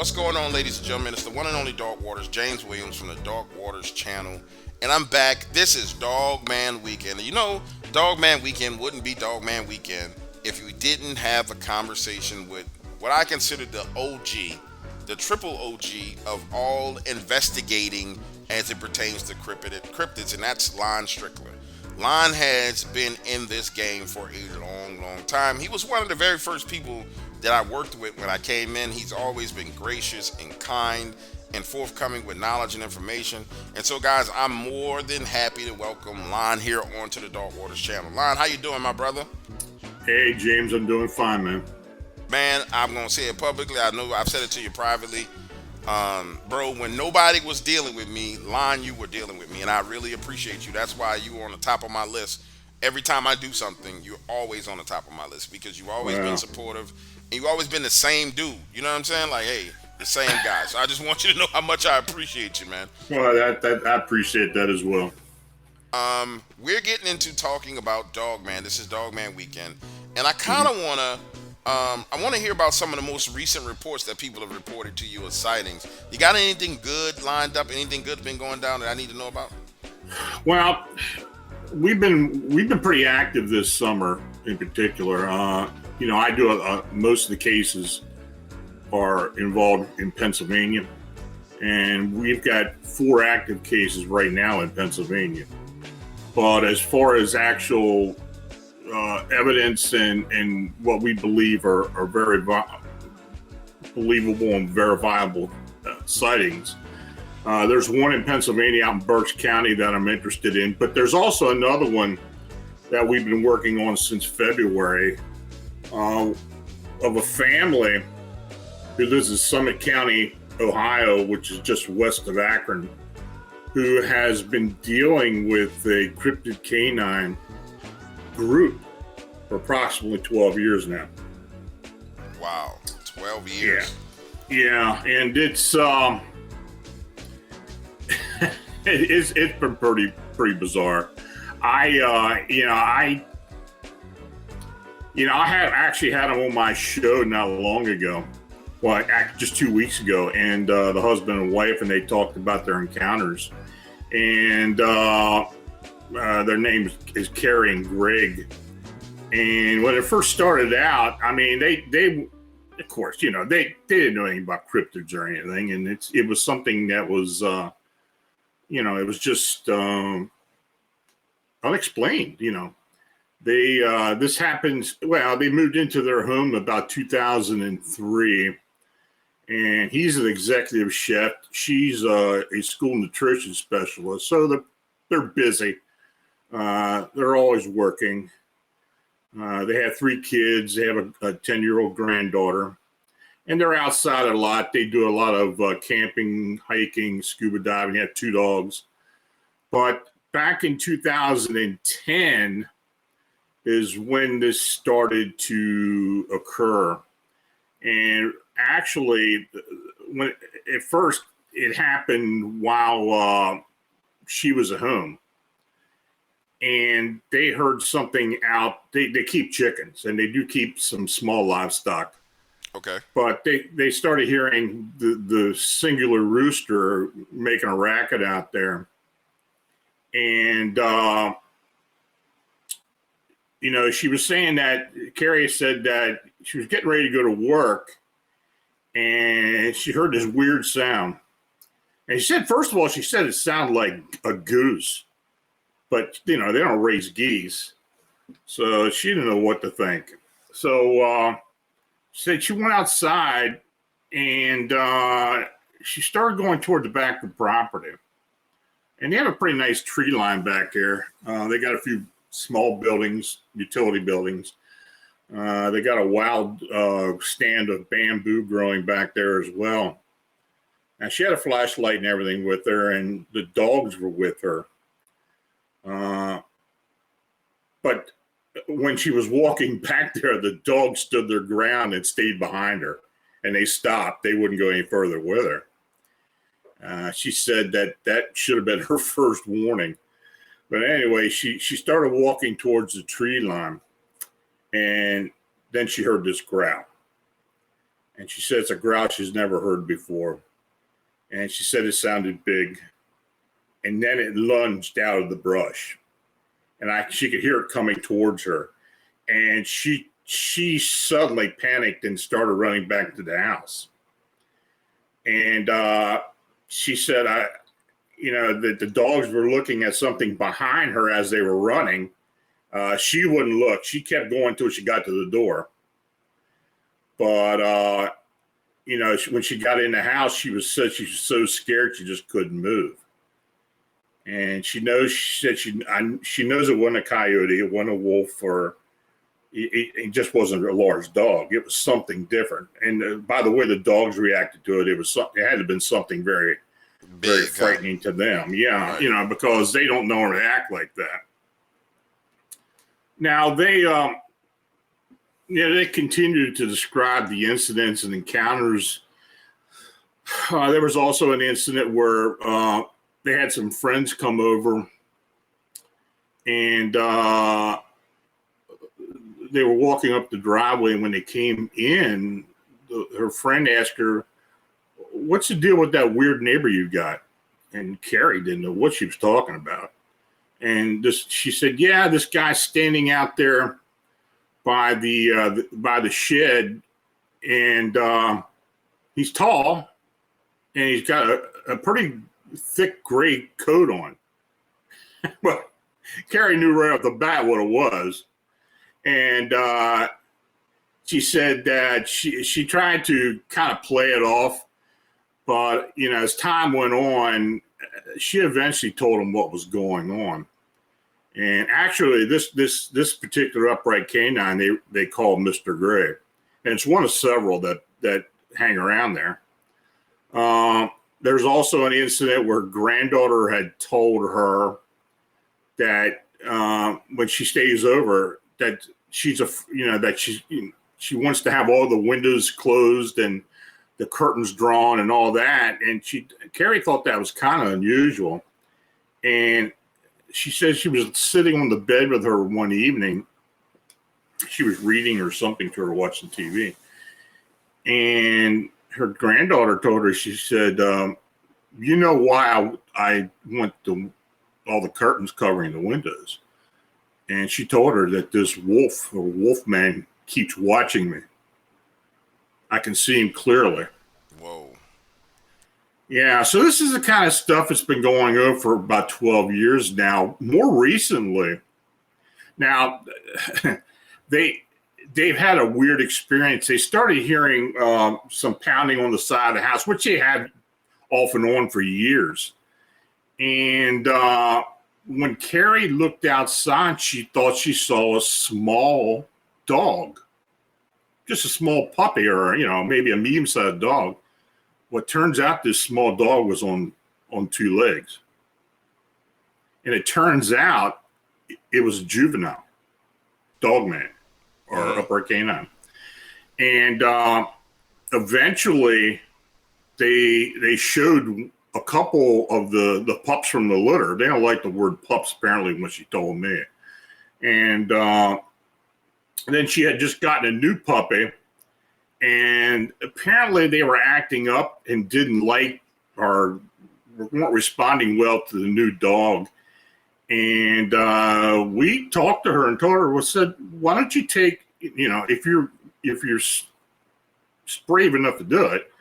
What's going on, ladies and gentlemen? It's the one and only Dog Waters, James Williams from the Dog Waters channel. And I'm back. This is Dogman Weekend. And you know, Dogman Weekend wouldn't be Dogman Weekend if you didn't have a conversation with what I consider the OG, the triple OG of all investigating as it pertains to cryptids, and that's Lon Strickler. Lon has been in this game for a long, long time. He was one of the very first people that I worked with when I came in. He's always been gracious and kind and forthcoming with knowledge and information. And so, guys, I'm more than happy to welcome Lon here onto the Dog Waters channel. Lon, how you doing, my brother? Hey, James, I'm doing fine, man. Man, I'm going to say it publicly. I know I've said it to you privately. Bro, when nobody was dealing with me, Lon, you were dealing with me, and I really appreciate you. That's why you were on the top of my list. Every time I do something, you're always on the top of my list because you've always been supportive, and you've always been the same dude. You know what I'm saying? Like, hey, the same guy. So I just want you to know how much I appreciate you, man. Well, I appreciate that as well. We're getting into talking about Dogman. This is Dogman Weekend, and I kind of want to hear about some of the most recent reports that people have reported to you as sightings. You got anything good lined up? Anything good been going down that I need to know about? Well, we've been pretty active this summer, in particular. I do most of the cases are involved in Pennsylvania, and we've got 4 active cases right now in Pennsylvania. But as far as actual evidence and what we believe are very believable and verifiable sightings, there's one in Pennsylvania out in Berks County that I'm interested in, but there's also another one that we've been working on since February of a family who lives in Summit County, Ohio, which is just west of Akron, who has been dealing with a cryptid canine group for approximately 12 years now. Wow, 12 years. Yeah, and it's it's been pretty bizarre. I have actually had him on my show not long ago. Well, just 2 weeks ago, and the husband and wife, and they talked about their encounters. And their name is Carrie and Greg. And when it first started out, I mean, they of course, they didn't know anything about cryptids or anything, and it was something that was, it was just unexplained. This happens. Well, they moved into their home about 2003. And he's an executive chef. She's a school nutrition specialist. So they're busy. They're always working. They have 3 kids. They have a 10-year-old granddaughter. And they're outside a lot. They do a lot of camping, hiking, scuba diving. They have 2 dogs. But back in 2010 is when this started to occur. And actually, when at first it happened while she was at home, and they heard something out. They keep chickens, and they do keep some small livestock. Okay. But they started hearing the singular rooster making a racket out there, and she was saying that Carrie said that she was getting ready to go to work, and she heard this weird sound. And she said, first of all, it sounded like a goose, but they don't raise geese, so she didn't know what to think. So she said she went outside, and she started going toward the back of the property. And they have a pretty nice tree line back there. They got a few small buildings, utility buildings. They got a wild stand of bamboo growing back there as well. Now, she had a flashlight and everything with her, and the dogs were with her. But when she was walking back there, the dogs stood their ground and stayed behind her, and they stopped. They wouldn't go any further with her. She said that should have been her first warning. But anyway, she started walking towards the tree line, and then she heard this growl. And she said it's a growl she's never heard before. And she said it sounded big. And then it lunged out of the brush. And she could hear it coming towards her. And she suddenly panicked and started running back to the house. And she said, that the dogs were looking at something behind her as they were running. She wouldn't look. She kept going until she got to the door. But, when she got in the house, she was so scared she just couldn't move. And she knows it wasn't a coyote, it wasn't a wolf, or it just wasn't a large dog. It was something different. And by the way the dogs reacted to it, it had to have been something very, big, very frightening to them. Yeah, right. Because they don't know how to act like that. Now they continued to describe the incidents and encounters. There was also an incident where they had some friends come over, and they were walking up the driveway. And when they came in, her friend asked her, "What's the deal with that weird neighbor you got?" And Carrie didn't know what she was talking about. And she said, "Yeah, this guy's standing out there by the shed, and he's tall, and he's got a pretty thick gray coat on." Well, Carrie knew right off the bat what it was, and she said that she tried to kind of play it off, but as time went on, she eventually told him what was going on. And actually, this particular upright canine they call Mr. Gray, and it's one of several that hang around there. There's also an incident where her granddaughter had told her that when she stays over, that she wants to have all the windows closed and the curtains drawn and all that. And Carrie thought that was kind of unusual. And she said she was sitting on the bed with her one evening. She was reading or something to her, watching TV. And her granddaughter told her, she said, "You know why I want all the curtains covering the windows?" And she told her that this wolf man keeps watching me. I can see him clearly. Whoa. Yeah, so this is the kind of stuff that's been going on for about 12 years now. More recently, now they've had a weird experience. They started hearing some pounding on the side of the house, which they had off and on for years. And when Carrie looked outside, she thought she saw a small dog, just a small puppy, or maybe a medium-sized dog. Well, it turns out this small dog was on two legs, and it turns out it was a juvenile Dogman or upright canine. And eventually, they showed a couple of the pups from the litter. They don't like the word pups, apparently, when she told me. And then she had just gotten a new puppy, and apparently they were acting up and didn't like or weren't responding well to the new dog. And we talked to her and told her, said, "Why don't you take, if you're brave enough to do it,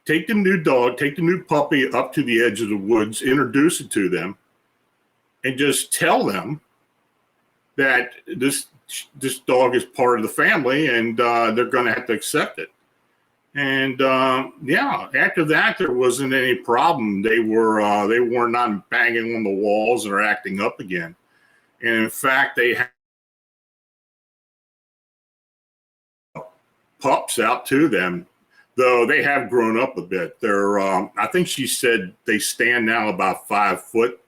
take the new dog, take the new puppy up to the edge of the woods, introduce it to them, and just tell them that this dog is part of the family, and they're going to have to accept it." And after that, there wasn't any problem. They were not banging on the walls or acting up again. And in fact, they had pups out to them, though they have grown up a bit. They're, I think she said they stand now about 5 foot.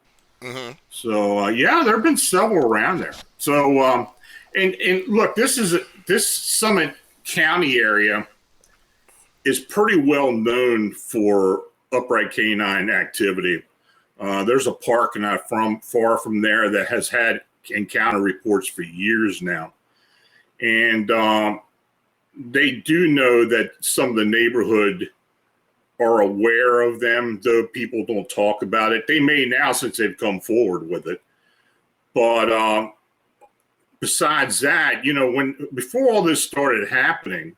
Mm-hmm. So there have been several around there. So and look, this Summit County area is pretty well known for upright canine activity. There's a park not far from there that has had encounter reports for years now. And they do know that some of the neighborhood are aware of them, though people don't talk about it. They may now since they've come forward with it. But besides that, when before all this started happening,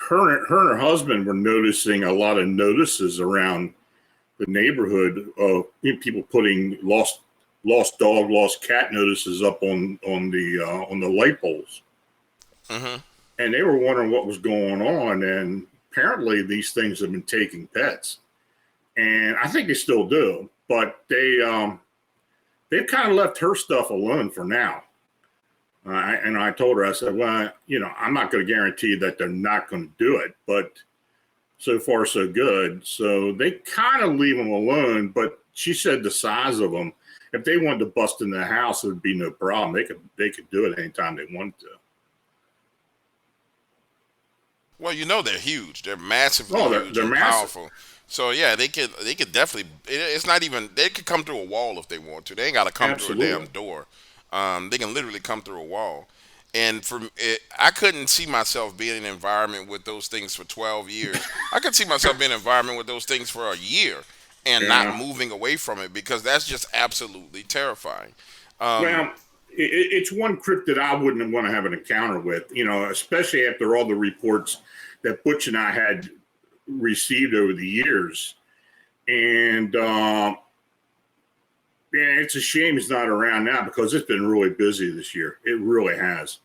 her and her husband were noticing a lot of notices around the neighborhood of people putting lost dog, lost cat notices up on the light poles, Mm-hmm. and they were wondering what was going on. And apparently, these things have been taking pets, and I think they still do, but they've kind of left her stuff alone for now. And I told her, I said, well, I'm not going to guarantee that they're not going to do it, but so far so good. So they kind of leave them alone. But she said the size of them, if they wanted to bust in the house, it would be no problem. They could do it anytime they wanted to. Well, they're huge. They're massively Oh, huge they're and massive. powerful. So yeah, they could definitely. It's not even. They could come through a wall if they want to. They ain't got to come through a damn Absolutely. door. They can literally come through a wall. And I couldn't see myself being in an environment with those things for 12 years. I could see myself being in an environment with those things for a year and not Yeah. moving away from it because that's just absolutely terrifying. Um, Well, it's one cryptid I wouldn't want to have an encounter with, especially after all the reports that Butch and I had received over the years. And yeah, it's a shame he's not around now because it's been really busy this year. It really has.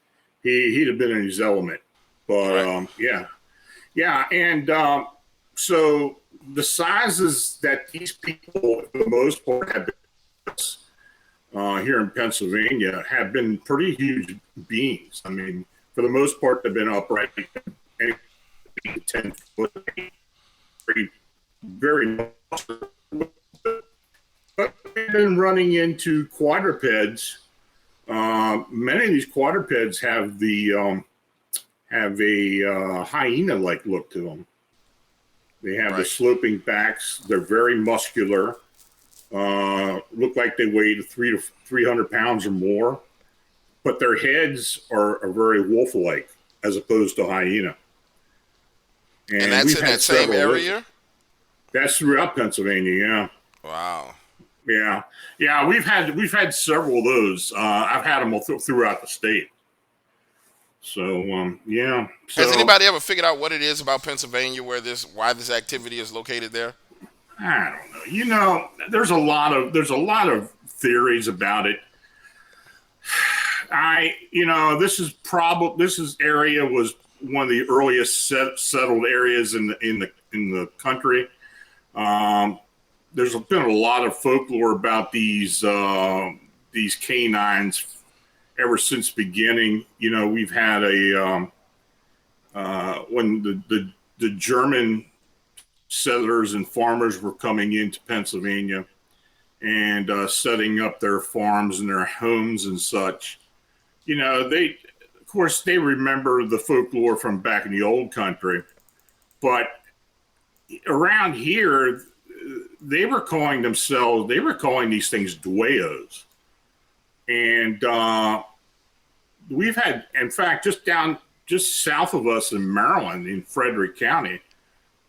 He'd have been in his element. But right. yeah, and so the sizes that these people, for the most part, have been here in Pennsylvania have been pretty huge beings. I mean, for the most part, they've been upright, 10 foot, very, very. But we've been running into quadrupeds. Many of these quadrupeds have a hyena-like look to them. They have the Right. sloping backs. They're very muscular. Look like they weigh 300 pounds or more, but their heads are very wolf-like as opposed to hyena. And And that's we've in had that same several. area. That's throughout Pennsylvania. Yeah. Wow. Yeah, yeah, we've had several of those. I've had them throughout the state. So yeah. Has So anybody ever figured out what it is about Pennsylvania why this activity is located there? I don't know. There's a lot of theories about it. This area was one of the earliest settled areas in the country. Um, there's been a lot of folklore about these canines ever since beginning. We've had when the German settlers and farmers were coming into Pennsylvania and setting up their farms and their homes and such. Of course, they remember the folklore from back in the old country, but around here, they were calling these things dueos. And we've had, in fact, just south of us in Maryland, in Frederick County,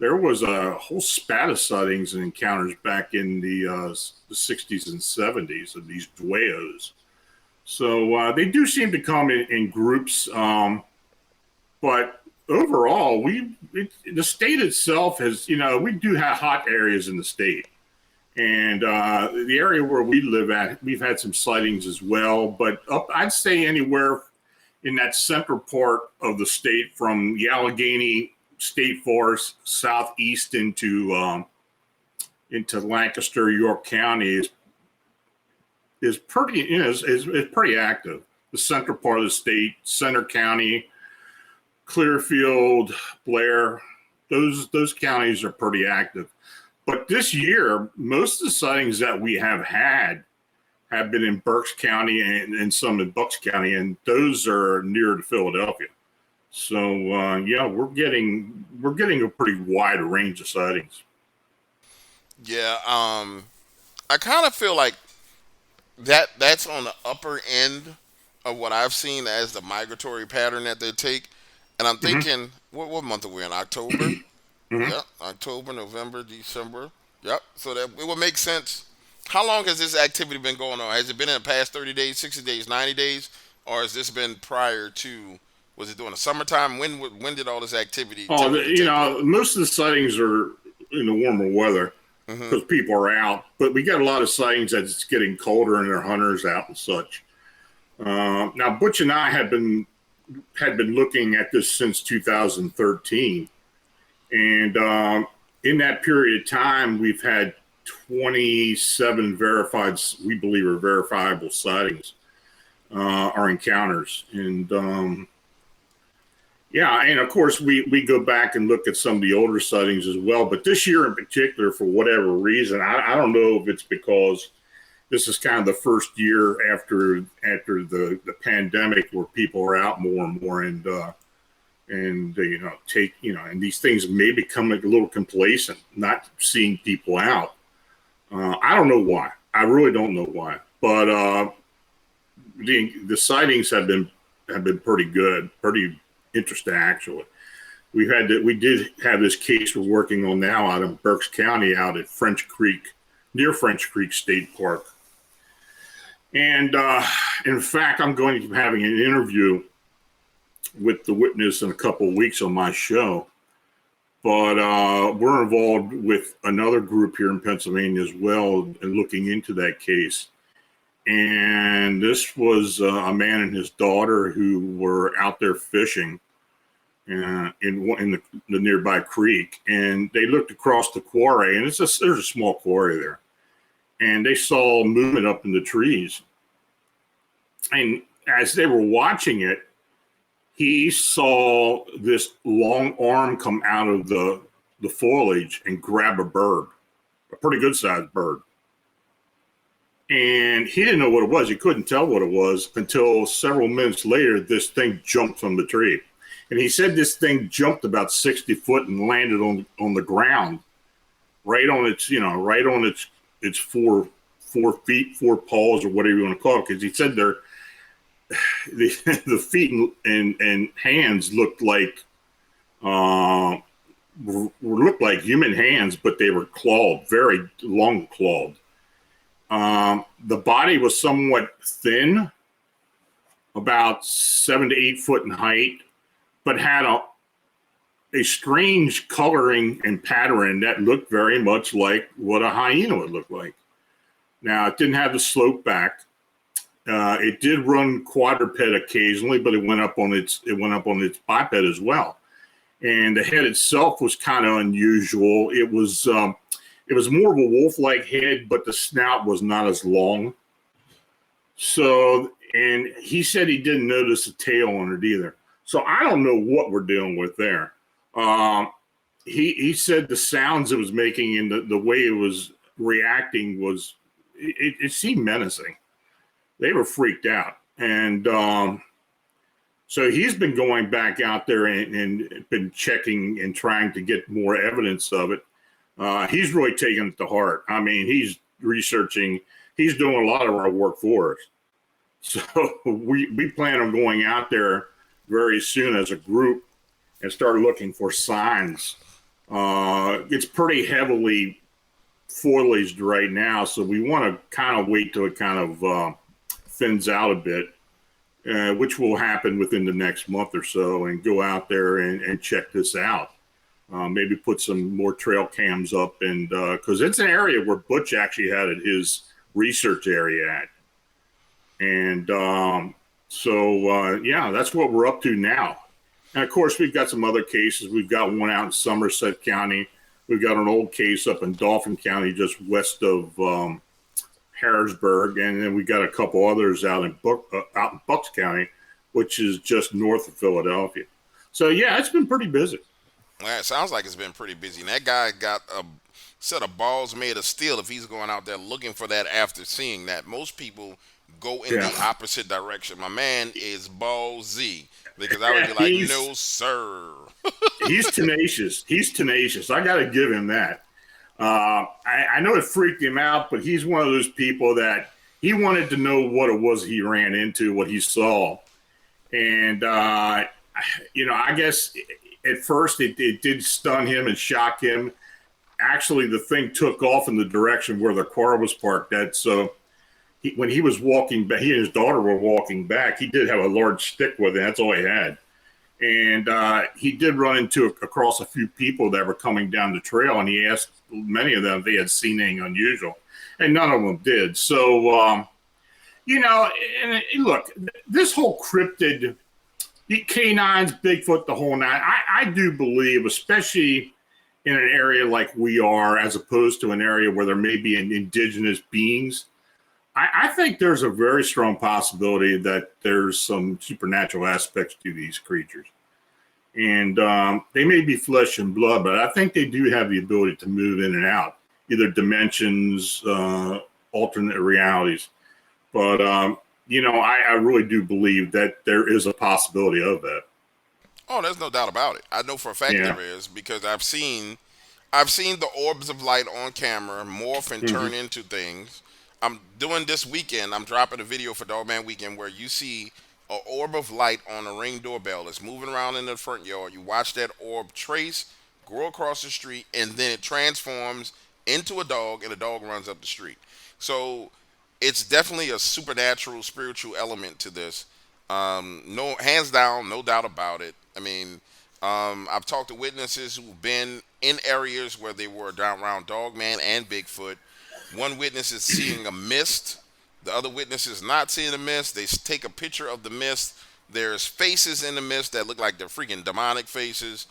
there was a whole spat of sightings and encounters back in the 60s and 70s of these dueos. So they do seem to come in groups, but overall, the state itself has, we do have hot areas in the state. And the area where we live at, we've had some sightings as well. But I'd say anywhere in that central part of the state, from the Allegheny State Forest southeast into Lancaster, York County, is pretty is pretty active. The central part of the state, Center County, Clearfield, Blair, those counties are pretty active. But this year, most of the sightings that we have had have been in Berks County and some in Bucks County, and those are near to Philadelphia. So yeah, we're getting a pretty wide range of sightings. Yeah. I kind of feel like that's on the upper end of what I've seen as the migratory pattern that they take. And I'm Hmm. thinking, what month are we in? October? Hmm. Yep, October, November, December. Yep. So that it would make sense. How long has this activity been going on? Has it been in the past 30 days, 60 days, 90 days, or has this been prior to? Was it during the summertime? When did all this activity Oh, typically take place? most of the sightings are in the warmer weather Hmm. because people are out. But we got a lot of sightings that it's getting colder and there are hunters out and such. Now, Butch and I had been looking at this since 2013, and in that period of time, we've had 27 verified, we believe, are verifiable sightings or encounters, and yeah, and of course we go back and look at some of the older sightings as well. But this year in particular, for whatever reason, I don't know if it's because this is kind of the first year after the pandemic where people are out more and more, and take and these things may become a little complacent, not seeing people out. I don't know why. I really don't know why, but the sightings have been pretty good, pretty interesting actually. We did have this case we're working on now out in Berks County, out at French Creek, near French Creek State Park. And in fact, I'm going to be having an interview with the witness in a couple of weeks on my show. But we're involved with another group here in Pennsylvania as well and looking into that case. And this was a man and his daughter who were out there fishing in the nearby creek. And they looked across the quarry, and there's a small quarry there. And they saw movement up in the trees. And as they were watching it, he saw this long arm come out of the foliage and grab a bird, a pretty good sized bird. And he didn't know what it was. He couldn't tell what it was until several minutes later, this thing jumped from the tree. And he said this thing jumped about 60 foot and landed on the ground, right on its 4 feet, 4 paws, or whatever you want to call it. Because he said the feet and hands looked like human hands, but they were clawed, very long clawed. The body was somewhat thin, about 7 to 8 foot in height, but had a strange coloring and pattern that looked very much like what a hyena would look like. Now, it didn't have the slope back. It did run quadruped occasionally, but it went up on its biped as well. And the head itself was kind of unusual. It was more of a wolf-like head, but the snout was not as long. So, and he said he didn't notice a tail on it either. So I don't know what we're dealing with there. He said the sounds it was making and the way it was reacting it seemed menacing. They were freaked out. And so he's been going back out there and been checking and trying to get more evidence of it. He's really taking it to heart. I mean, he's researching. He's doing a lot of our work for us. So we plan on going out there very soon as a group and start looking for signs. It's pretty heavily foliaged right now, so we want to kind of wait till it kind of thins out a bit, which will happen within the next month or so, and go out there and check this out. Maybe put some more trail cams up, and because it's an area where Butch actually had his research area at. And yeah, that's what we're up to now. And of course, we've got some other cases. We've got one out in Somerset County. We've got an old case up in Dauphin County, just west of Harrisburg, and then we got a couple others out in Bucks County, which is just north of Philadelphia. So yeah, it's been pretty busy. Well, it sounds like it's been pretty busy. And that guy got a set of balls made of steel if he's going out there looking for that after seeing that. Most people go in Yeah, the opposite direction. My man is ballsy because I would be like, he's no, sir. he's tenacious. He's tenacious. I got to give him that. I know it freaked him out, but he's one of those people that he wanted to know what it was he ran into, what he saw, and I guess at first it did stun him and shock him. Actually, the thing took off in the direction where the car was parked at. So when he was walking back, he and his daughter were walking back. He did have a large stick with him. That's all he had. And he did run across a few people that were coming down the trail, and he asked many of them if they had seen anything unusual, and none of them did. So, and look, this whole cryptid, canines, Bigfoot, the whole nine, I do believe, especially in an area like we are, as opposed to an area where there may be an indigenous beings, I think there's a very strong possibility that there's some supernatural aspects to these creatures. And they may be flesh and blood, but I think they do have the ability to move in and out, either dimensions, alternate realities. But, I really do believe that there is a possibility of that. Oh, there's no doubt about it. I know for a fact Yeah. there is because I've seen the orbs of light on camera morph and Mm-hmm. turn into things. I'm doing this weekend. I'm dropping a video for Dogman Weekend where you see an orb of light on a Ring doorbell. It's moving around in the front yard. You watch that orb trace, grow across the street, and then it transforms into a dog, and the dog runs up the street. So it's definitely a supernatural, spiritual element to this. No, hands down, no doubt about it. I mean, I've talked to witnesses who've been in areas where they were down around Dogman and Bigfoot. One witness is seeing a mist. The other witness is not seeing a mist. They take a picture of the mist. There's faces in the mist that look like they're freaking demonic faces.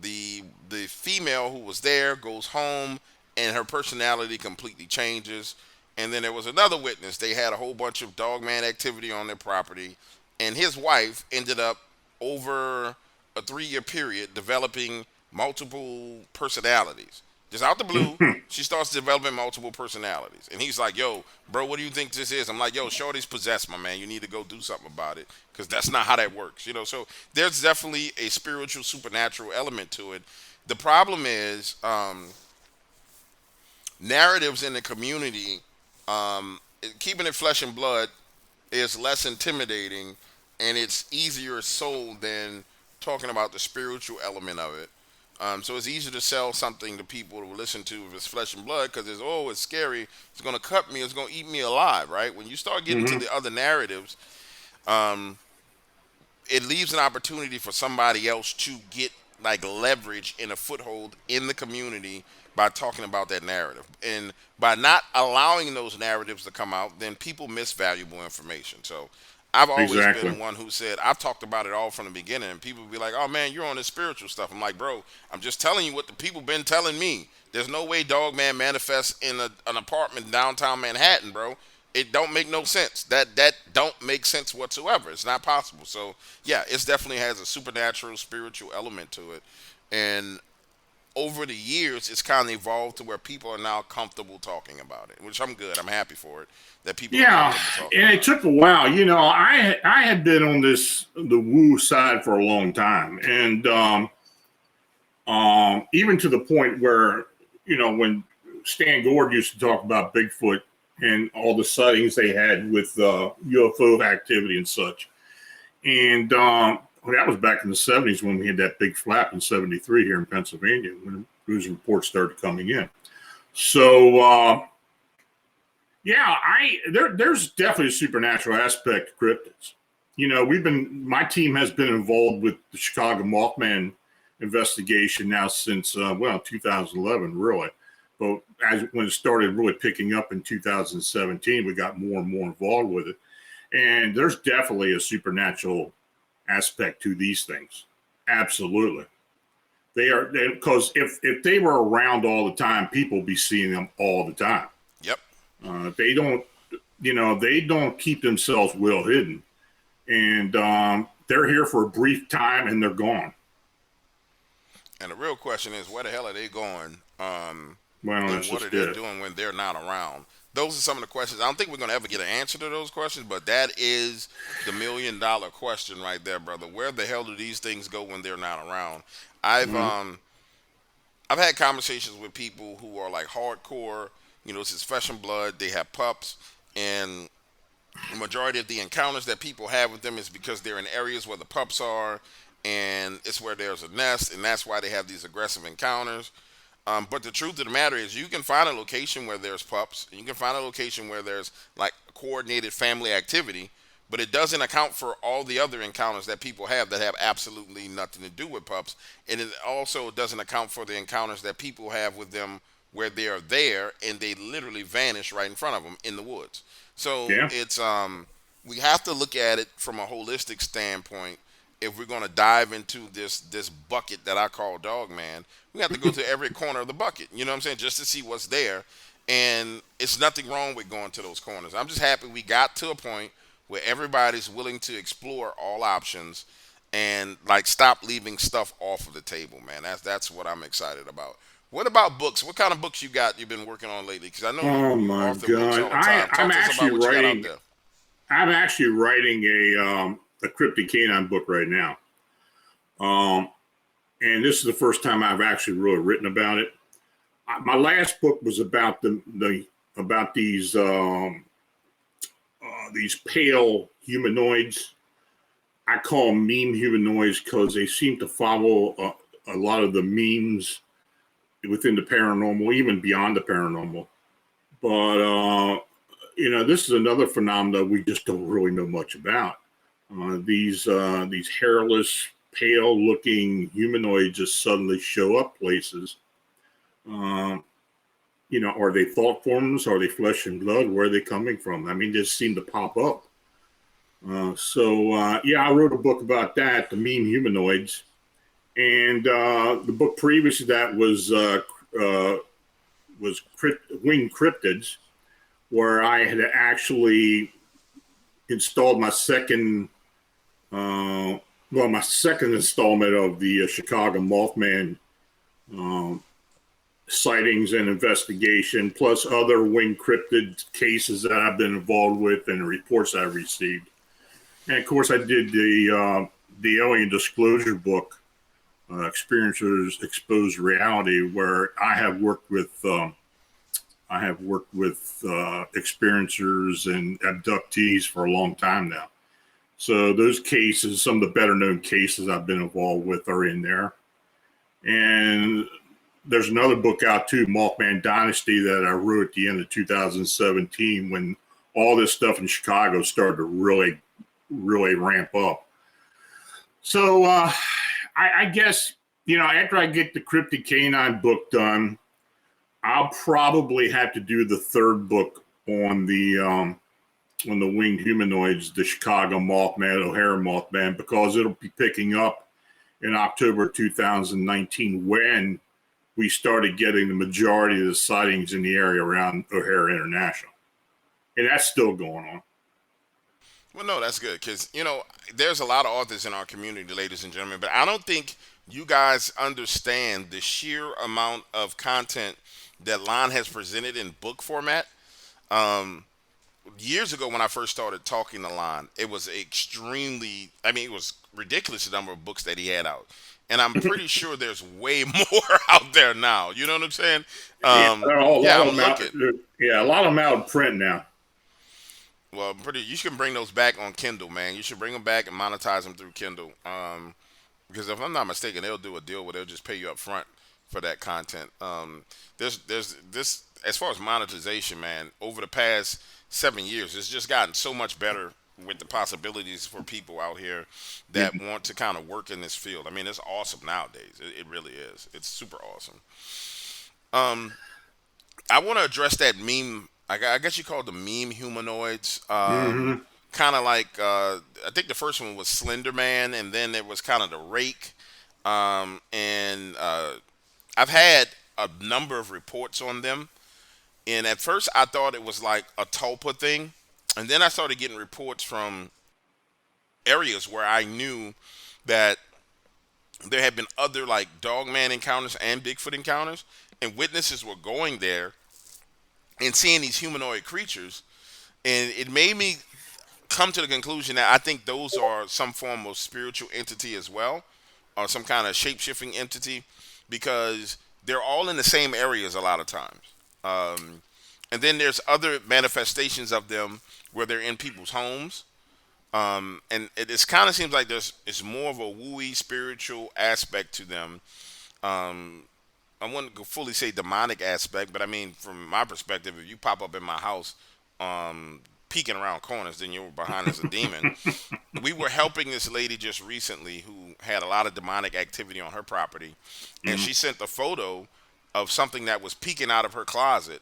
The female who was there goes home and her personality completely changes. And then there was another witness. They had a whole bunch of dogman activity on their property, and his wife ended up over a 3-year period developing multiple personalities. Just out the blue, she starts developing multiple personalities. And he's like, yo, bro, what do you think this is? I'm like, yo, Shorty's possessed, my man. You need to go do something about it because that's not how that works. So there's definitely a spiritual, supernatural element to it. The problem is narratives in the community, keeping it flesh and blood is less intimidating and it's easier sold than talking about the spiritual element of it. So it's easier to sell something to people to listen to if it's flesh and blood because it's scary, it's going to cut me, it's going to eat me alive, right? When you start getting to Mm-hmm. the other narratives, um, it leaves an opportunity for somebody else to get like leverage and a foothold in the community by talking about that narrative. And by not allowing those narratives to come out, then people miss valuable information. So I've always Exactly. been one who said I've talked about it all from the beginning, and people be like, "Oh man, you're on this spiritual stuff." I'm like, "Bro, I'm just telling you what the people been telling me. There's no way Dogman manifests in an apartment downtown Manhattan, bro. It don't make no sense. That don't make sense whatsoever. It's not possible." So yeah, it definitely has a supernatural, spiritual element to it, and over the years, it's kind of evolved to where people are now comfortable talking about it, which I'm good. I'm happy for it that people are Yeah, comfortable talking and it about it. took a while. I had been on the woo side for a long time, and even to the point where when Stan Gord used to talk about Bigfoot and all the sightings they had with UFO activity and such, and well, that was back in the '70s when we had that big flap in '73 here in Pennsylvania when news reports started coming in. So. Yeah, there's definitely a supernatural aspect to cryptids. My team has been involved with the Chicago Mothman investigation now since 2011, really. But when it started really picking up in 2017, we got more and more involved with it. And there's definitely a supernatural aspect to these things. Absolutely. They are because if they were around all the time, people would be seeing them all the time. Yep. They don't, they don't keep themselves well hidden, and they're here for a brief time and they're gone. And the real question is, where the hell are they going? Well, And that's what are just they it. doing when they're not around? Those are some of the questions. I don't think we're going to ever get an answer to those questions, but that is the $1 million question right there, brother. Where the hell do these things go when they're not around? I've Mhm. um I've had conversations with people who are like hardcore. This is flesh and blood. They have pups, and the majority of the encounters that people have with them is because they're in areas where the pups are, and it's where there's a nest, and that's why they have these aggressive encounters. But the truth of the matter is, you can find a location where there's pups, and you can find a location where there's like coordinated family activity, but it doesn't account for all the other encounters that people have that have absolutely nothing to do with pups, and it also doesn't account for the encounters that people have with them where they are there and they literally vanish right in front of them in the woods. So Yeah. it's we have to look at it from a holistic standpoint. If we're going to dive into this bucket that I call Dog Man, we have to go to every corner of the bucket. You know what I'm saying? Just to see what's there. And it's nothing wrong with going to those corners. I'm just happy we got to a point where everybody's willing to explore all options and like stop leaving stuff off of the table, man. That's what I'm excited about. What about books? What kind of books you got you've been working on lately? Because I know you Oh my author books God. all the time. I'm Talk to us actually about what you got out writing. there. I'm actually writing a cryptid canine book right now. Um, and this is the first time I've actually really written about it. My last book was about the about these pale humanoids. I call them meme humanoids because they seem to follow a lot of the memes within the paranormal, even beyond the paranormal. But this is another phenomenon we just don't really know much about. These hairless, pale-looking humanoids just suddenly show up places. Uh, are they thought forms? Are they flesh and blood? Where are they coming from? I mean, they just seem to pop up. Yeah, I wrote a book about that, the meme humanoids, and the book previous to that was winged cryptids, where I had actually installed uh, my second installment of the Chicago Mothman um, sightings and investigation, plus other winged cryptid cases that I've been involved with and reports I've received. And of course, I did the alien disclosure book, Experiencers Exposed Reality, where I have worked with experiencers and abductees for a long time now. So those cases, some of the better known cases I've been involved with, are in there. And there's another book out too, Mothman Dynasty, that I wrote at the end of 2017 when all this stuff in Chicago started to really ramp up. So I guess after I get the Cryptid Canine book done, I'll probably have to do the third book on the winged humanoids, the Chicago Mothman, O'Hare Mothman, because it'll be picking up in October 2019 when we started getting the majority of the sightings in the area around O'Hare International, and that's still going on. Well, no, that's good because there's a lot of authors in our community, ladies and gentlemen, but I don't think you guys understand the sheer amount of content that Lon has presented in book format. Um, Years ago, when I first started talking to Lon, it was extremely, I mean, it was ridiculous the number of books that he had out. And I'm pretty sure there's way more out there now. You know what I'm saying? Yeah, a Yeah, lot of I'm them out. looking. Yeah, a lot of them out of print now. Well, you should bring those back on Kindle, man. You should bring them back and monetize them through Kindle. Because if I'm not mistaken, they'll do a deal where they'll just pay you up front for that content. There's this as far as monetization, man. Over the past 7 years, it's just gotten so much better with the possibilities for people out here Yeah. that want to kind of work in this field. I mean, it's awesome nowadays. It really is. It's super awesome. Um, I want to address that meme. I guess you call it the meme humanoids. Mm-hmm. Kind of like I think the first one was Slender Man, and then it was kind of the Rake. And I've had a number of reports on them. And at first, I thought it was like a Tulpa thing, and then I started getting reports from areas where I knew that there had been other like Dogman encounters and Bigfoot encounters, and witnesses were going there and seeing these humanoid creatures, and it made me come to the conclusion that I think those are some form of spiritual entity as well, or some kind of shape shifting entity, because they're all in the same areas a lot of times. Um, And then there's other manifestations of them where they're in people's homes. And it kind of seems like it's more of a wooey spiritual aspect to them. Um, I wouldn't fully say demonic aspect, but I mean, from my perspective, if you pop up in my house, peeking around corners, then you're behind as a demon. We were helping this lady just recently who had a lot of demonic activity on her property, and Mhm. she sent a photo of something that was peeking out of her closet,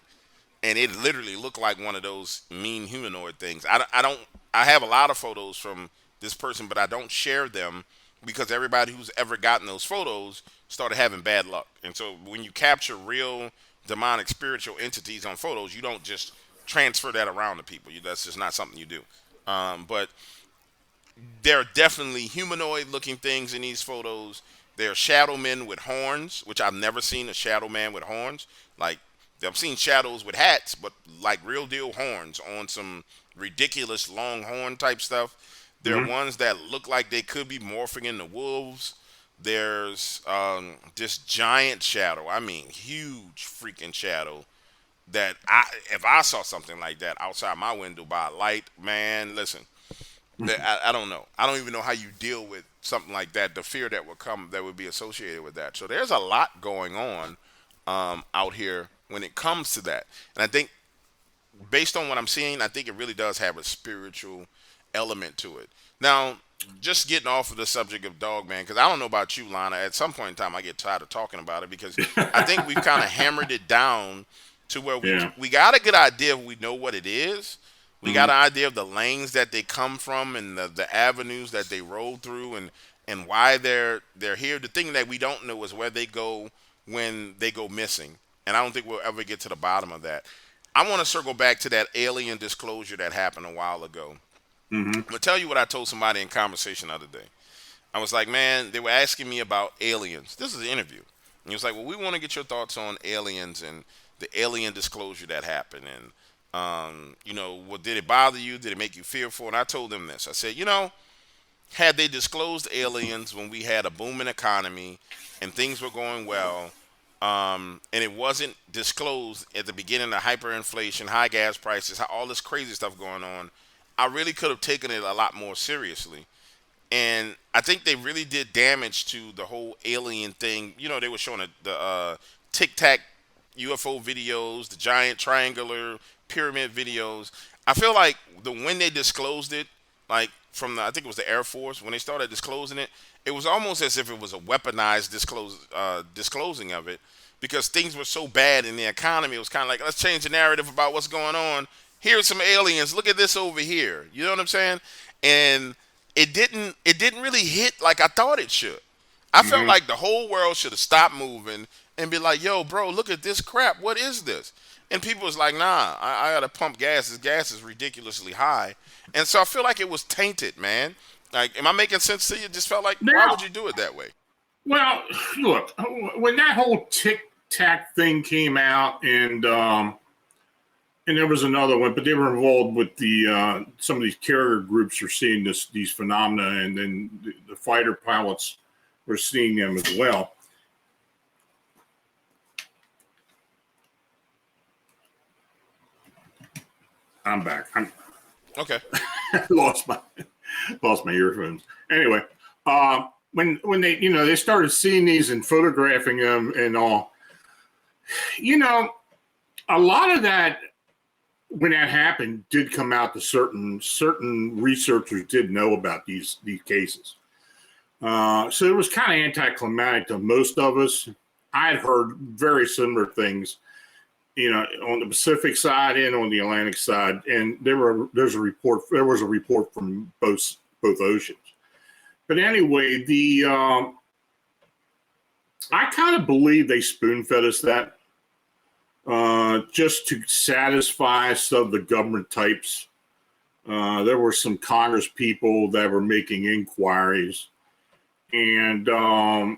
and it literally looked like one of those mean humanoid things. I have a lot of photos from this person, but I don't share them because everybody who's ever gotten those photos started having bad luck. And so when you capture real demonic spiritual entities on photos, you don't just transfer that around to people. That's just not something you do. But there are definitely humanoid looking things in these photos. There are shadow men with horns, which I've never seen a shadow man with horns. Like, I've seen shadows with hats, but like real deal horns on some ridiculous long horn type stuff. There are Mhm. ones that look like they could be morphing into wolves. There's this giant shadow. I mean, huge freaking shadow. That if I saw something like that outside my window by a light, man, listen, I don't know. I don't even know how you deal with something like that. The fear that would come, that would be associated with that. So there's a lot going on out here when it comes to that. And I think, based on what I'm seeing, I think it really does have a spiritual element to it. Now, just getting off of the subject of Dogman, because I don't know about you, Lana. At some point in time, I get tired of talking about it because I think we've kind of hammered it down to where we Yeah. we got a good idea. We know what it is. We got Mhm. an idea of the lanes that they come from and the avenues that they roll through and why they're here. The thing that we don't know is where they go when they go missing. And I don't think we'll ever get to the bottom of that. I want to circle back to that alien disclosure that happened a while ago. Mhm. I'm gonna tell you what I told somebody in conversation the other day. I was like, man, they were asking me about aliens. This is an interview. And he was like, well, we want to get your thoughts on aliens and the alien disclosure that happened. And, what did it bother you? Did it make you fearful? And I told them this. I said, had they disclosed aliens when we had a booming economy and things were going well, and it wasn't disclosed at the beginning of hyperinflation, high gas prices, all this crazy stuff going on, I really could have taken it a lot more seriously. And I think they really did damage to the whole alien thing. They were showing the Tic Tac UFO videos, the giant triangular pyramid videos. I feel like when they disclosed it, like from I think it was the Air Force, when they started disclosing it, it was almost as if it was a weaponized disclosing of it, because things were so bad in the economy. It was kind of like, let's change the narrative about what's going on. Here's some aliens. Look at this over here. You know what I'm saying? And it didn't really hit like I thought it should. I felt Mhm. like the whole world should have stopped moving and be like, "Yo, bro, look at this crap. What is this?" And people was like, "Nah, I gotta pump gas. This gas is ridiculously high." And so I feel like it was tainted, man. Like, am I making sense to you? It just felt like, why would Now, you do it that way? well, look, when that whole Tic Tac thing came out, and there was another one, but they were involved with the some of these carrier groups are seeing these phenomena, and then the fighter pilots were seeing them as well. I'm back. Okay. lost my lost my earphones. Anyway, when they started seeing these and photographing them and all, you know, a lot of that when that happened did come out to certain researchers did know about these cases. So it was kind of anticlimactic to most of us. I had heard very similar things, on the Pacific side and on the Atlantic side, and there was a report from both oceans. But anyway, I kind of believe they spoon fed us that just to satisfy some of the government types. There were some Congress people that were making inquiries, and I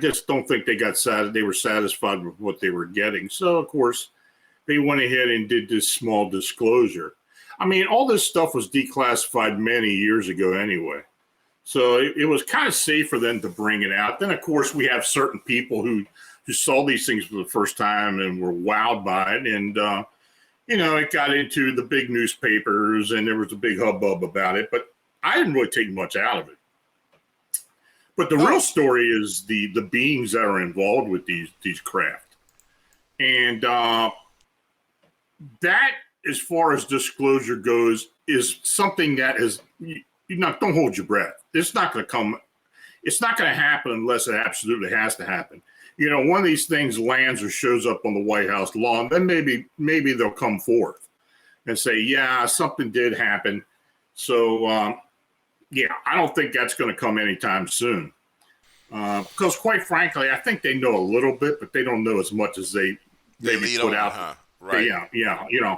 just don't think they were satisfied with what they were getting. So of course, they went ahead and did this small disclosure. I mean, all this stuff was declassified many years ago anyway. So it was kind of safe for them to bring it out. Then, of course, we have certain people who who saw these things for the first time and were wowed by it. And, it got into the big newspapers and there was a big hubbub about it, but I didn't really take much out of it. But the real Oh, story is the beings that are involved with these craft. And that, as far as disclosure goes, is something that is, don't hold your breath. It's not going to come. It's not going to happen unless it absolutely has to happen. One of these things lands or shows up on the White House lawn, then maybe they'll come forth and say, yeah, something did happen. So, I don't think that's going to come anytime soon. Because quite frankly, I think they know a little bit, but they don't know as much as they maybe put out. Huh? Right. Yeah.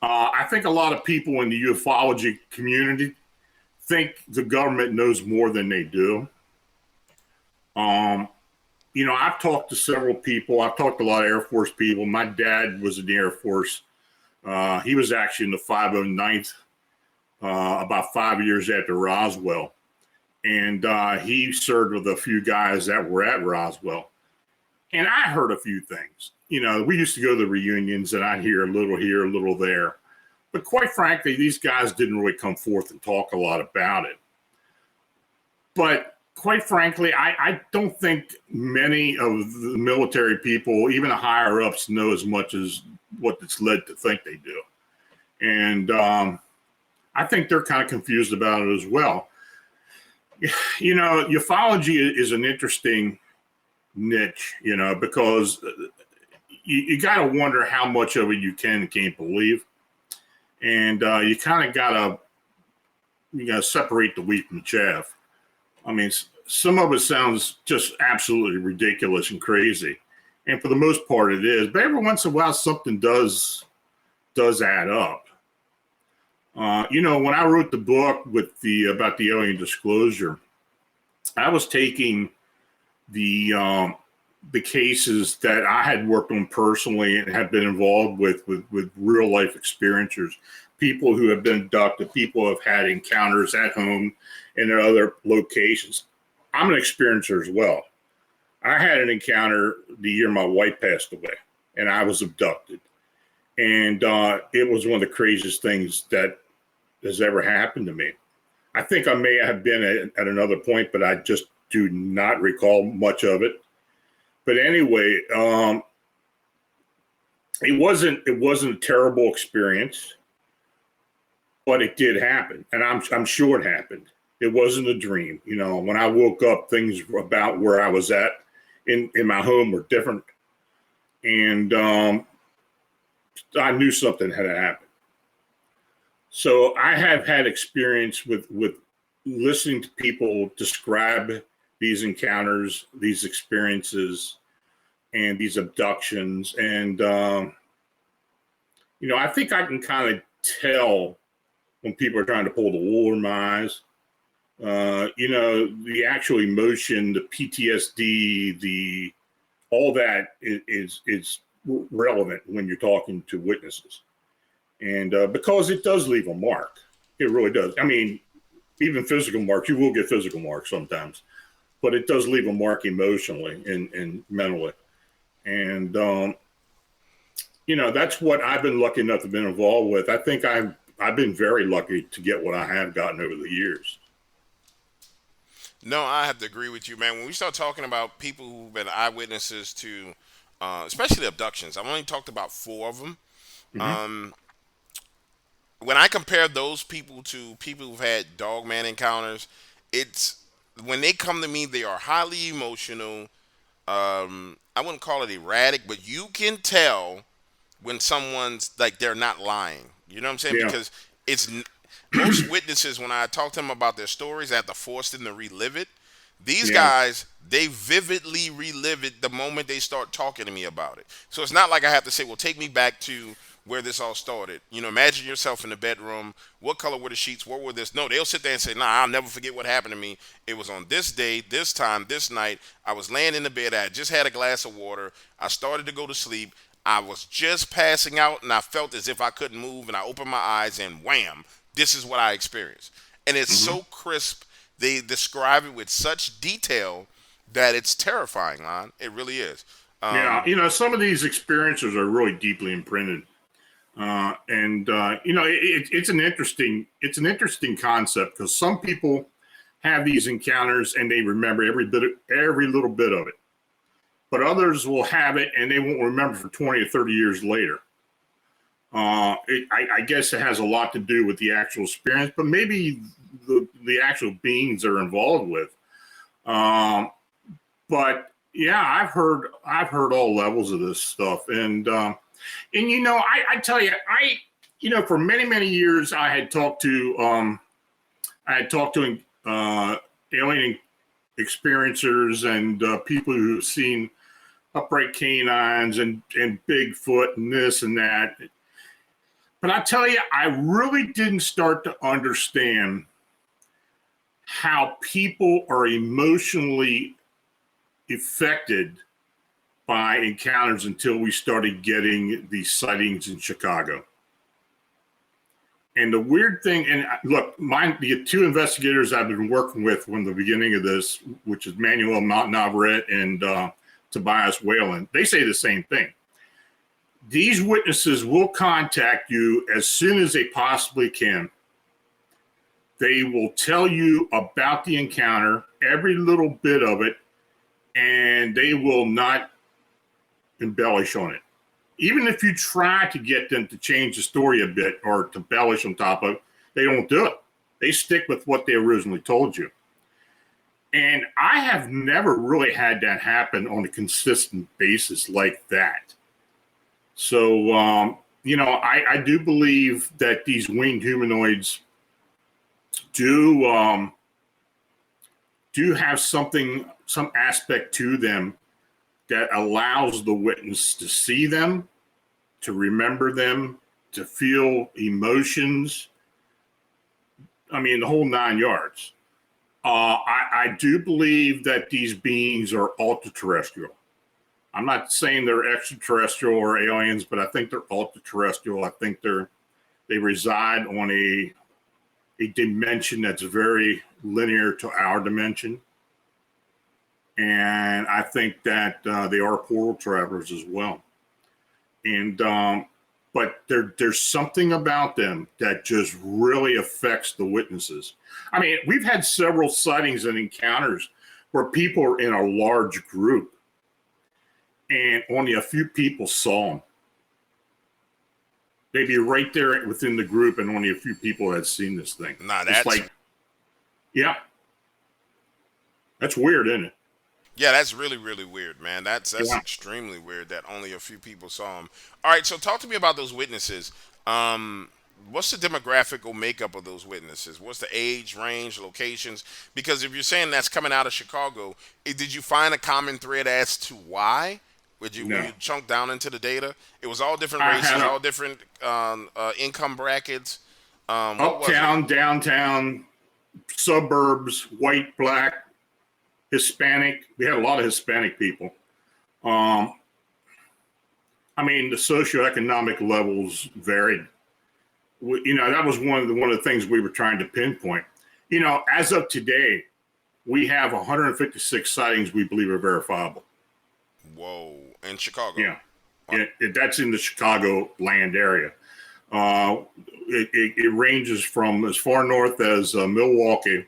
I think a lot of people in the ufology community think the government knows more than they do. I've talked to several people. I've talked to a lot of Air Force people. My dad was in the Air Force. He was actually in the 509th about 5 years after Roswell. And he served with a few guys that were at Roswell. And I heard a few things. We used to go to the reunions and I'd hear a little here, a little there. But quite frankly, these guys didn't really come forth and talk a lot about it. But quite frankly, I don't think many of the military people, even the higher ups, know as much as what it's led to think they do. And I think they're kind of confused about it as well. Ufology is an interesting niche, because you got to wonder how much of it you can and can't believe. And you kind of got to separate the wheat from the chaff. I mean, some of it sounds just absolutely ridiculous and crazy. And for the most part it is. But every once in a while something does add up. When I wrote the book about the alien disclosure, I was taking the cases that I had worked on personally and had been involved with real life experiencers, people who have been abducted, people who have had encounters at home and at other locations. I'm an experiencer as well. I had an encounter the year my wife passed away, and I was abducted. And it was one of the craziest things that has ever happened to me. I think I may have been at another point, but I just do not recall much of it. But anyway, it wasn't a terrible experience, but it did happen, and I'm sure it happened. It wasn't a dream. When I woke up, things about where I was at in my home were different, and I knew something had happened. So I have had experience with listening to people describe these encounters, these experiences, and these abductions. And, I think I can kind of tell when people are trying to pull the wool over my eyes. The actual emotion, the PTSD, all that is relevant when you're talking to witnesses. And because it does leave a mark. It really does. I mean, even physical marks, you will get physical marks sometimes, but it does leave a mark emotionally and mentally. And, that's what I've been lucky enough to have been involved with. I think I've been very lucky to get what I have gotten over the years. No, I have to agree with you, man. When we start talking about people who've been eyewitnesses to, especially abductions, I've only talked about 4 of them. Mm-hmm. Um, when I compare those people to people who've had dogman encounters, it's when they come to me, they are highly emotional. I wouldn't call it erratic, but you can tell when someone's like they're not lying. You know what I'm saying? Yeah. Because most witnesses, when I talk to them about their stories, I have to force them to relive it. These Yeah. guys, they vividly relive it the moment they start talking to me about it. So it's not like I have to say, well, take me back to where this all started. Imagine yourself in the bedroom. What color were the sheets? What were this? No, they'll sit there and say, nah, I'll never forget what happened to me. It was on this day, this time, this night. I was laying in the bed. I had just had a glass of water. I started to go to sleep. I was just passing out, and I felt as if I couldn't move, and I opened my eyes, and wham, this is what I experienced. And it's Mm-hmm. so crisp. They describe it with such detail that it's terrifying, man. It really is. Yeah, some of these experiences are really deeply imprinted, it's an interesting concept because some people have these encounters and they remember every little bit of it, but others will have it and they won't remember for 20 or 30 years later. I guess it has a lot to do with the actual experience, but maybe the actual beings they're involved with. But yeah, I've heard all levels of this stuff, and I tell you, for many years I had talked to alien experiencers and people who've seen upright canines and Bigfoot and this and that. But I tell you, I really didn't start to understand how people are emotionally affected by encounters until we started getting these sightings in Chicago. And the weird thing, and look, the two investigators I've been working with from the beginning of this, which is Manuel Navarrete and Tobias Whalen, they say the same thing. These witnesses will contact you as soon as they possibly can. They will tell you about the encounter, every little bit of it, and they will not embellish on it. Even if you try to get them to change the story a bit or to embellish on top of it, they don't do it. They stick with what they originally told you. And I have never really had that happen on a consistent basis like that. So, I do believe that these winged humanoids do have some aspect to them that allows the witness to see them, to remember them, to feel emotions. I mean, the whole 9 yards. I do believe that these beings are ultra-terrestrial. I'm not saying they're extraterrestrial or aliens, but I think they're ultra-terrestrial. I think they reside on a dimension that's very linear to our dimension. And I think that they are portal travelers as well. And but there's something about them that just really affects the witnesses. I mean, we've had several sightings and encounters where people are in a large group and only a few people saw them. They'd be right there within the group and only a few people had seen this thing. Nah, that's yeah. That's weird, isn't it? Yeah, that's really, really weird, man. That's extremely weird that only a few people saw him. All right, so talk to me about those witnesses. What's the demographic or makeup of those witnesses? What's the age, range, locations? Because if you're saying that's coming out of Chicago, did you find a common thread as to why? When you chunk down into the data? It was all different races, all different income brackets. Uptown, downtown, suburbs, white, black, Hispanic. We had a lot of Hispanic people. I mean, the socioeconomic levels varied. That was one of the things we were trying to pinpoint. As of today, we have 156 sightings we believe are verifiable. Whoa, in Chicago? Yeah, wow. That's in the Chicago land area. It ranges from as far north as Milwaukee,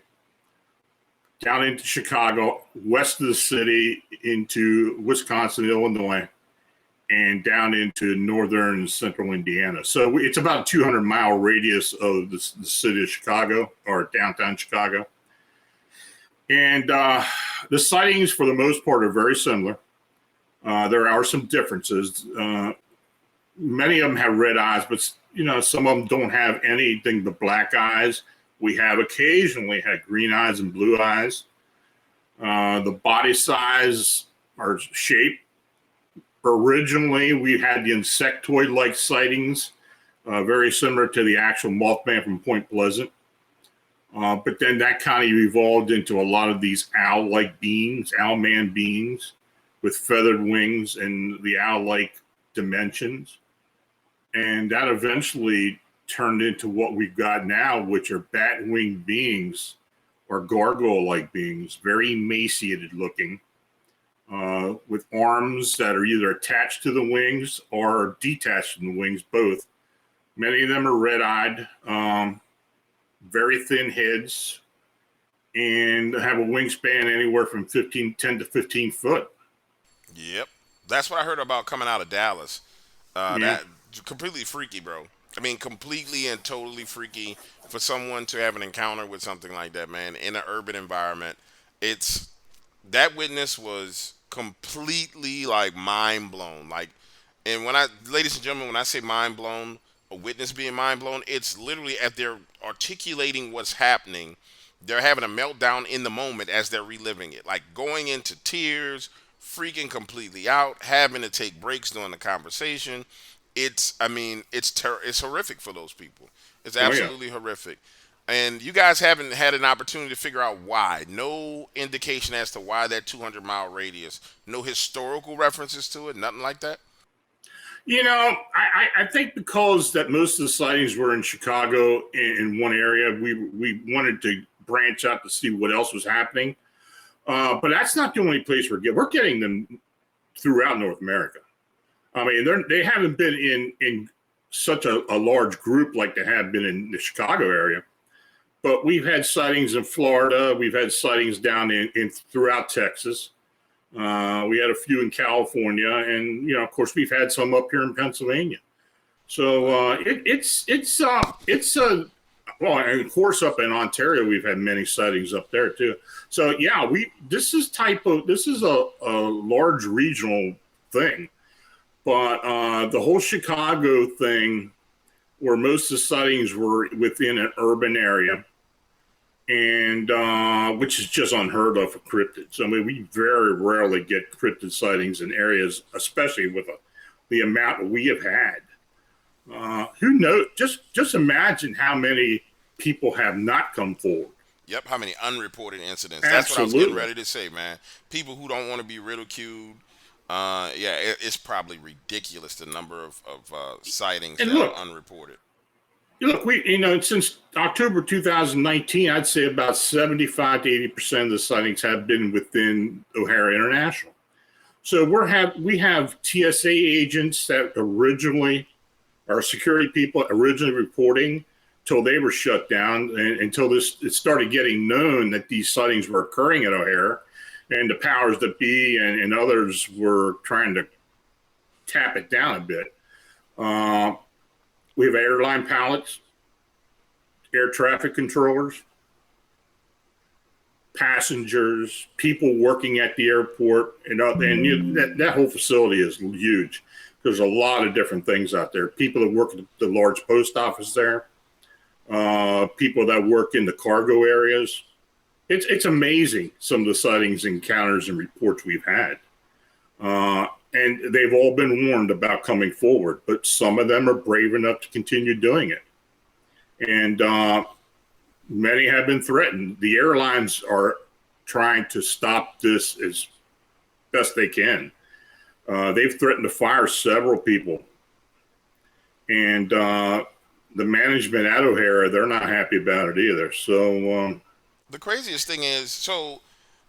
down into Chicago, west of the city into Wisconsin, Illinois, and down into northern and central Indiana. So it's about a 200-mile radius of the city of Chicago or downtown Chicago. And the sightings, for the most part, are very similar. There are some differences. Many of them have red eyes, but some of them don't have anything but black eyes. We have occasionally had green eyes and blue eyes. The body size or shape. Originally, we had the insectoid-like sightings, very similar to the actual Mothman from Point Pleasant. But then that kind of evolved into a lot of these owl-like beings, owl-man beings with feathered wings and the owl-like dimensions. And that eventually turned into what we've got now, which are bat-winged beings or gargoyle-like beings, very emaciated looking. with arms that are either attached to the wings or detached from the wings, both. Many of them are red-eyed, very thin heads, and have a wingspan anywhere from 10 to 15 foot. Yep, that's what I heard about coming out of Dallas. Yeah. That completely freaky, bro. I mean, completely and totally freaky for someone to have an encounter with something like that, man, in an urban environment. It's that witness was completely like mind blown. Like, and when I, ladies and gentlemen, when I say mind blown, a witness being mind blown, it's literally as they're articulating what's happening, they're having a meltdown in the moment as they're reliving it, like going into tears, freaking completely out, having to take breaks during the conversation. It's, I mean, it's horrific for those people. It's Oh yeah. absolutely horrific. And you guys haven't had an opportunity to figure out why. No indication as to why that 200-mile radius. No historical references to it. Nothing like that. I think because that most of the sightings were in Chicago in one area, we wanted to branch out to see what else was happening. But that's not the only place we're getting them throughout North America. I mean, they haven't been in such a large group like they have been in the Chicago area. But we've had sightings in Florida. We've had sightings down in throughout Texas. We had a few in California, and of course, we've had some up here in Pennsylvania. So it's well, and of course, up in Ontario, we've had many sightings up there too. So yeah, this is a large regional thing, but the whole Chicago thing, where most of the sightings were within an urban area, and which is just unheard of for cryptids. I mean, we very rarely get cryptid sightings in areas, especially with the amount we have had. Who knows? Just imagine how many people have not come forward. Yep, how many unreported incidents? That's what I was getting Absolutely. ready to say, man. People who don't want to be ridiculed. Yeah, it's probably ridiculous the number of sightings And that are look, unreported. since October 2019, I'd say about 75 to 80% of the sightings have been within O'Hare International. So we have TSA agents that originally, our security people originally reporting till they were shut down, and until it started getting known that these sightings were occurring at O'Hare, and the powers that be and others were trying to tap it down a bit. We have airline pilots, air traffic controllers, passengers, people working at the airport, that whole facility is huge. There's a lot of different things out there. People that work at the large post office there, people that work in the cargo areas. It's amazing some of the sightings, encounters, and reports we've had. And they've all been warned about coming forward, but some of them are brave enough to continue doing it. And many have been threatened. The airlines are trying to stop this as best they can. They've threatened to fire several people. And the management at O'Hare, they're not happy about it either. So The craziest thing is, so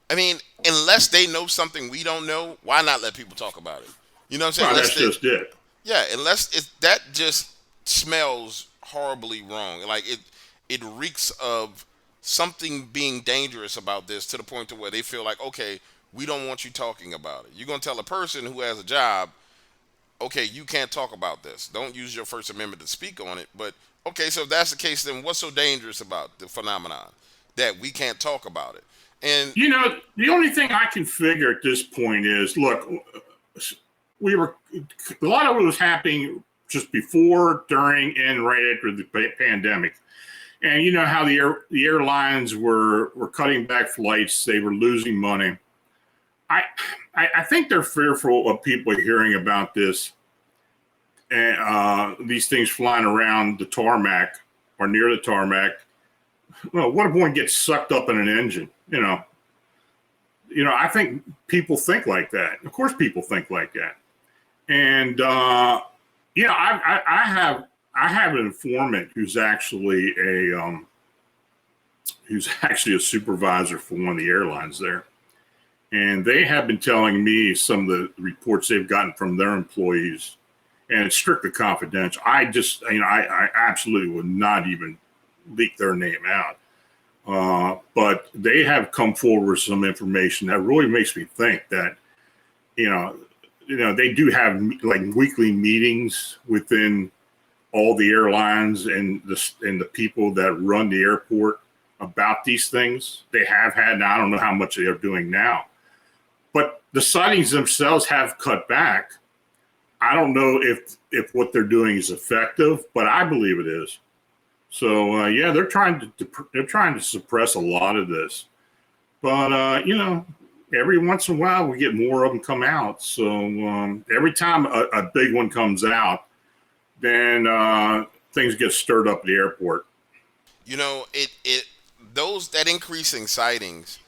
I mean, unless they know something we don't know, why not let people talk about it? You know what I'm saying? well, Unless that's they, just it. yeah, unless that just smells horribly wrong. Like it reeks of something being dangerous about this to the point to where they feel like, okay, we don't want you talking about it. You're gonna tell a person who has a job, okay, you can't talk about this. Don't use your First Amendment to speak on it. But okay, so if that's the case, then what's so dangerous about the phenomenon that we can't talk about it? And The only thing I can figure at this point is, look, a lot of it was happening just before, during, and right after the pandemic. And you know how the airlines were cutting back flights, they were losing money. I think they're fearful of people hearing about this and these things flying around the tarmac or near the tarmac. Well, what if one gets sucked up in an engine? I think people think like that. Of course, people think like that. And I have an informant who's actually a supervisor for one of the airlines there, And they have been telling me some of the reports they've gotten from their employees, and it's strictly confidential. I absolutely would not even leak their name out. But they have come forward with some information that really makes me think that, they do have like weekly meetings within all the airlines and the people that run the airport about these things. They have had, and I don't know how much they are doing now, but the sightings themselves have cut back. I don't know if what they're doing is effective, but I believe it is. So they're trying to suppress a lot of this, but every once in a while we get more of them come out. So every time a big one comes out, then things get stirred up at the airport. That increasing sightings,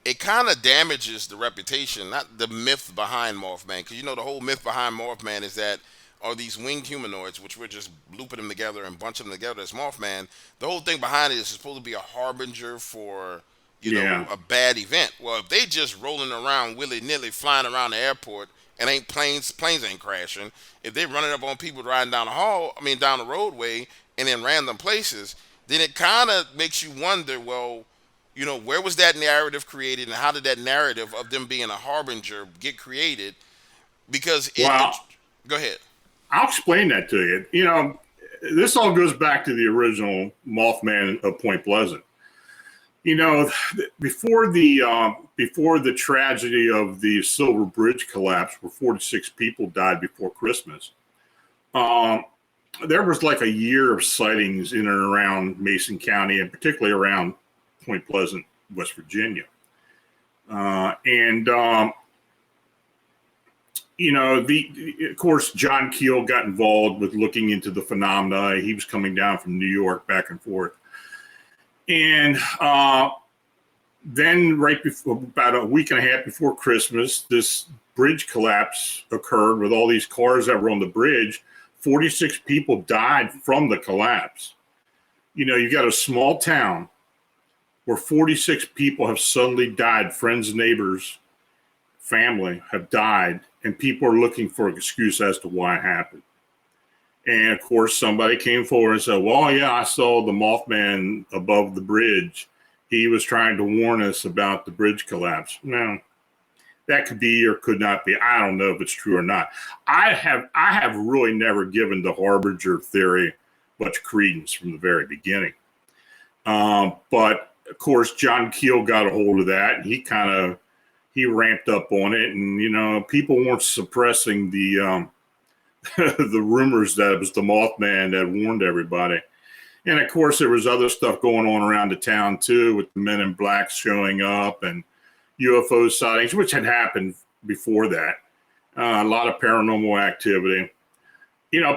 it kind of damages the reputation, not the myth behind Mothman. Because the whole myth behind Mothman is that are these winged humanoids, which we're just looping them together and bunching them together as Mothman. The whole thing behind it is supposed to be a harbinger for a bad event. Well, if they just rolling around willy nilly, flying around the airport, and planes ain't crashing. If they're running up on people riding down down the roadway, and in random places, then it kind of makes you wonder, well, where was that narrative created, and how did that narrative of them being a harbinger get created? Because go ahead. I'll explain that to you. This all goes back to the original Mothman of Point Pleasant. Before the tragedy of the Silver Bridge collapse, where 46 people died before Christmas, there was like a year of sightings in and around Mason County, and particularly around Point Pleasant, West Virginia. Of course, John Keel got involved with looking into the phenomena. He was coming down from New York back and forth. And then right before, about a week and a half before Christmas, this bridge collapse occurred with all these cars that were on the bridge. 46 people died from the collapse. You got a small town where 46 people have suddenly died, friends, neighbors, family have died, and people are looking for an excuse as to why it happened. And of course, somebody came forward and said, well, yeah, I saw the Mothman above the bridge. He was trying to warn us about the bridge collapse. Now, that could be or could not be. I don't know if it's true or not. I have really never given the harbinger theory much credence from the very beginning. But of course, John Keel got a hold of that, and he ramped up on it, and people weren't suppressing the the rumors that it was the Mothman that warned everybody. And of course, there was other stuff going on around the town too, with the men in black showing up and UFO sightings, which had happened before that. A lot of paranormal activity.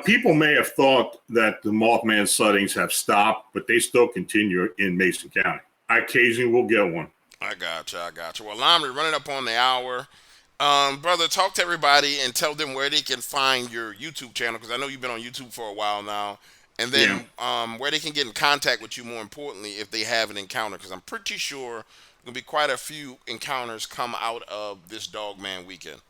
People may have thought that the Mothman sightings have stopped, but they still continue in Mason County. I occasionally will get one. I got you. Well, Lon, we're running up on the hour. Brother, talk to everybody and tell them where they can find your YouTube channel, because I know you've been on YouTube for a while now. And then where they can get in contact with you, more importantly, if they have an encounter, because I'm pretty sure there's going to be quite a few encounters come out of this Dogman Weekend.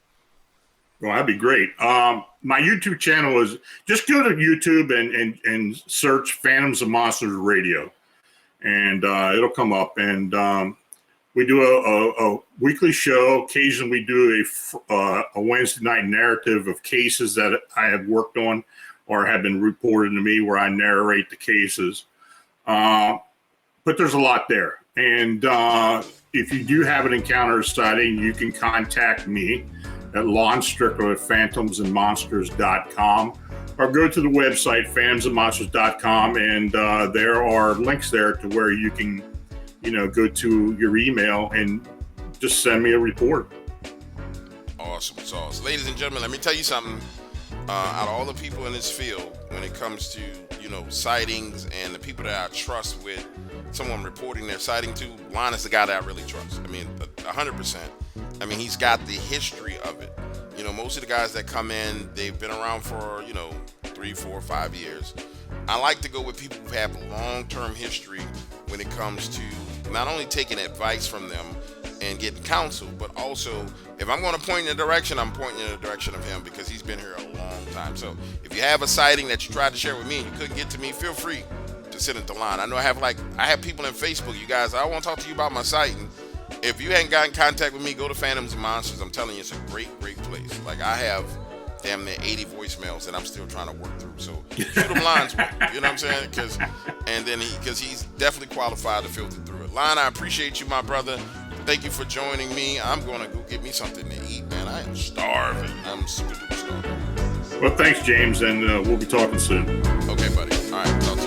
Well, that'd be great. My YouTube channel is, just go to YouTube and search Phantoms and Monsters Radio, and it'll come up. And we do a weekly show. Occasionally, we do a Wednesday night narrative of cases that I have worked on or have been reported to me, where I narrate the cases. But there's a lot there. And if you do have an encounter or sighting, you can contact me at Lon Strickler at phantomsandmonsters.com, or go to the website phantomsandmonsters.com, and there are links there to where you can go to your email and just send me a report. Awesome sauce. Ladies and gentlemen, let me tell you something. Out of all the people in this field, when it comes to, sightings and the people that I trust with someone reporting their sighting to, Lon is the guy that I really trust. 100%. He's got the history of it. Most of the guys that come in, they've been around for, 3, 4, 5 years. I like to go with people who have long-term history when it comes to not only taking advice from them, and getting counsel. But also, if I'm going to point in a direction, I'm pointing in the direction of him because he's been here a long time. So if you have a sighting that you tried to share with me and you couldn't get to me, feel free to send it to line. I know I have people in Facebook. You guys, I want to talk to you about my sighting. If you hadn't gotten in contact with me, go to Phantoms and Monsters. I'm telling you, it's a great place. Like, I have damn near 80 voicemails that I'm still trying to work through. So shoot them lines with me, you know what I'm saying? Because he's definitely qualified to filter through it. Line, I appreciate you, my brother. Thank you for joining me. I'm going to go get me something to eat, man. I am starving. I'm super duper starving. Well, thanks, James, and we'll be talking soon. Okay, buddy. All right, talk to you.